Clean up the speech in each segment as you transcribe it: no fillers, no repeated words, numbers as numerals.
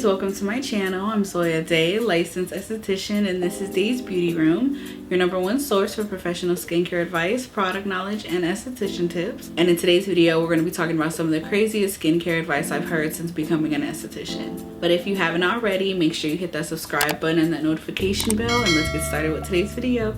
welcome to my channel. I'm Zoya Day, licensed esthetician, and this is Day's Beauty Room, your #1 source for professional skincare advice, product knowledge, and esthetician tips. And in today's video, we're going to be talking about some of the craziest skincare advice I've heard since becoming an esthetician. But if you haven't already, make sure you hit that subscribe button and that notification bell, and let's get started with today's video.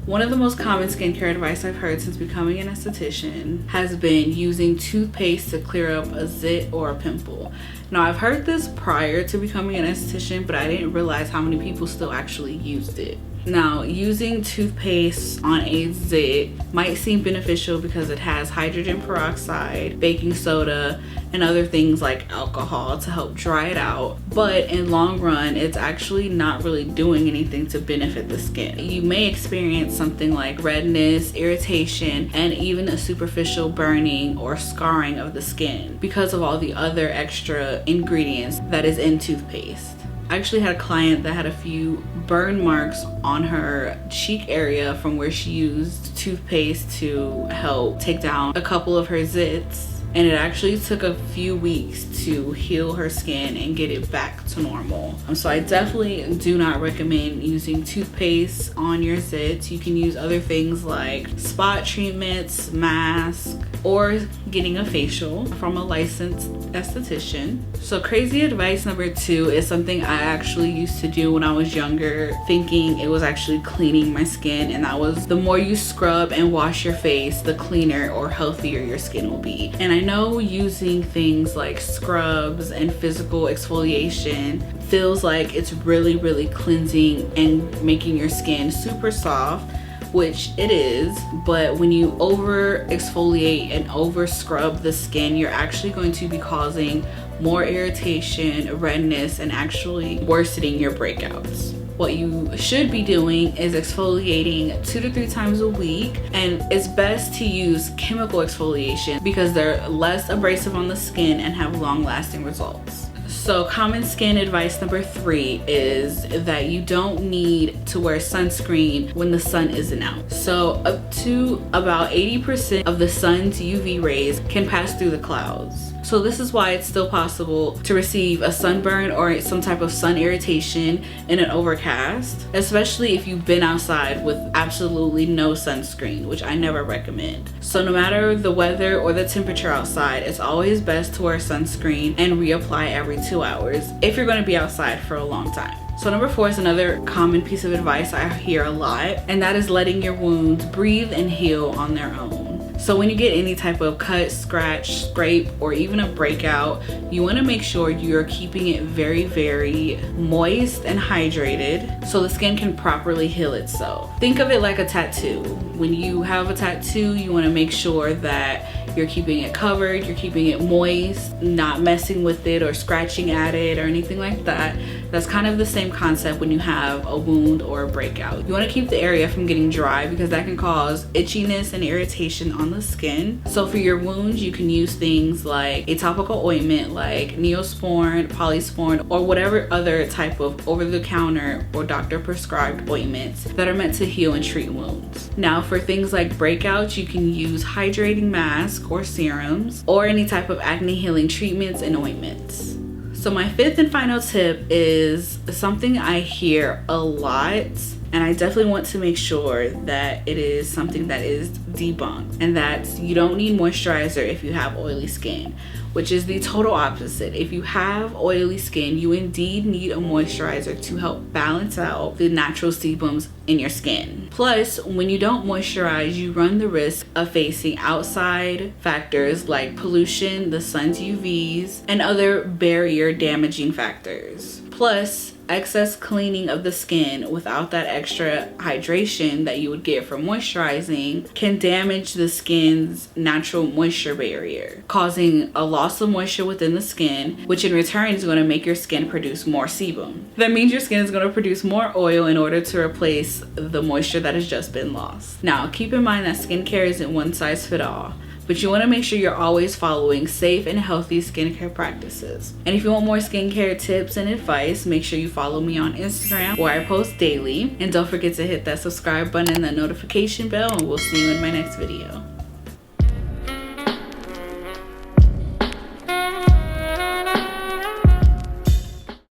One of the most common skincare advice I've heard since becoming an esthetician has been using toothpaste to clear up a zit or a pimple. Now, I've heard this prior to becoming an esthetician, but I didn't realize how many people still actually used it. Now, using toothpaste on a zit might seem beneficial because it has hydrogen peroxide, baking soda, and other things like alcohol to help dry it out. But in long run, it's actually not really doing anything to benefit the skin. You may experience something like redness, irritation, and even a superficial burning or scarring of the skin because of all the other extra ingredients that is in toothpaste. I actually had a client that had a few burn marks on her cheek area from where she used toothpaste to help take down a couple of her zits. And it actually took a few weeks to heal her skin and get it back to normal. So I definitely do not recommend using toothpaste on your zits. You can use other things like spot treatments, masks, or getting a facial from a licensed esthetician. So crazy advice number 2 is something I actually used to do when I was younger, thinking it was actually cleaning my skin, and that was the more you scrub and wash your face, the cleaner or healthier your skin will be. And I know using things like scrubs and physical exfoliation feels like it's really cleansing and making your skin super soft, which it is, but when you over exfoliate and over scrub the skin, you're actually going to be causing more irritation, redness, and actually worsening your breakouts. What you should be doing is exfoliating 2 to 3 times a week, and it's best to use chemical exfoliation because they're less abrasive on the skin and have long-lasting results. So common skin advice number 3 is that you don't need to wear sunscreen when the sun isn't out. So up to about 80% of the sun's UV rays can pass through the clouds. So this is why it's still possible to receive a sunburn or some type of sun irritation in an overcast, especially if you've been outside with absolutely no sunscreen, which I never recommend. So no matter the weather or the temperature outside, it's always best to wear sunscreen and reapply every 2 hours if you're going to be outside for a long time. So number 4 is another common piece of advice I hear a lot, and that is letting your wounds breathe and heal on their own. So when you get any type of cut, scratch, scrape, or even a breakout, you want to make sure you're keeping it very moist and hydrated so the skin can properly heal itself. Think of it like a tattoo. When you have a tattoo, you want to make sure that you're keeping it covered, you're keeping it moist, not messing with it or scratching at it or anything like that. That's kind of the same concept when you have a wound or a breakout. You want to keep the area from getting dry because that can cause itchiness and irritation on the skin. So for your wounds, you can use things like a topical ointment like Neosporin, Polysporin, or whatever other type of over-the-counter or doctor prescribed ointments that are meant to heal and treat wounds. Now for things like breakouts, you can use hydrating masks or serums or any type of acne healing treatments and ointments. So my 5th and final tip is something I hear a lot, and I definitely want to make sure that it is something that is debunked, and that's you don't need moisturizer if you have oily skin, which is the total opposite. If you have oily skin, you indeed need a moisturizer to help balance out the natural sebums in your skin. Plus, when you don't moisturize, you run the risk of facing outside factors like pollution, the sun's UVs, and other barrier damaging factors. Plus, excess cleaning of the skin without that extra hydration that you would get from moisturizing can damage the skin's natural moisture barrier, causing a loss of moisture within the skin, which in return is going to make your skin produce more sebum. That means your skin is going to produce more oil in order to replace the moisture that has just been lost. Now, keep in mind that skincare isn't one size fits all, but you want to make sure you're always following safe and healthy skincare practices. And if you want more skincare tips and advice, make sure you follow me on Instagram where I post daily. And don't forget to hit that subscribe button and that notification bell, and we'll see you in my next video.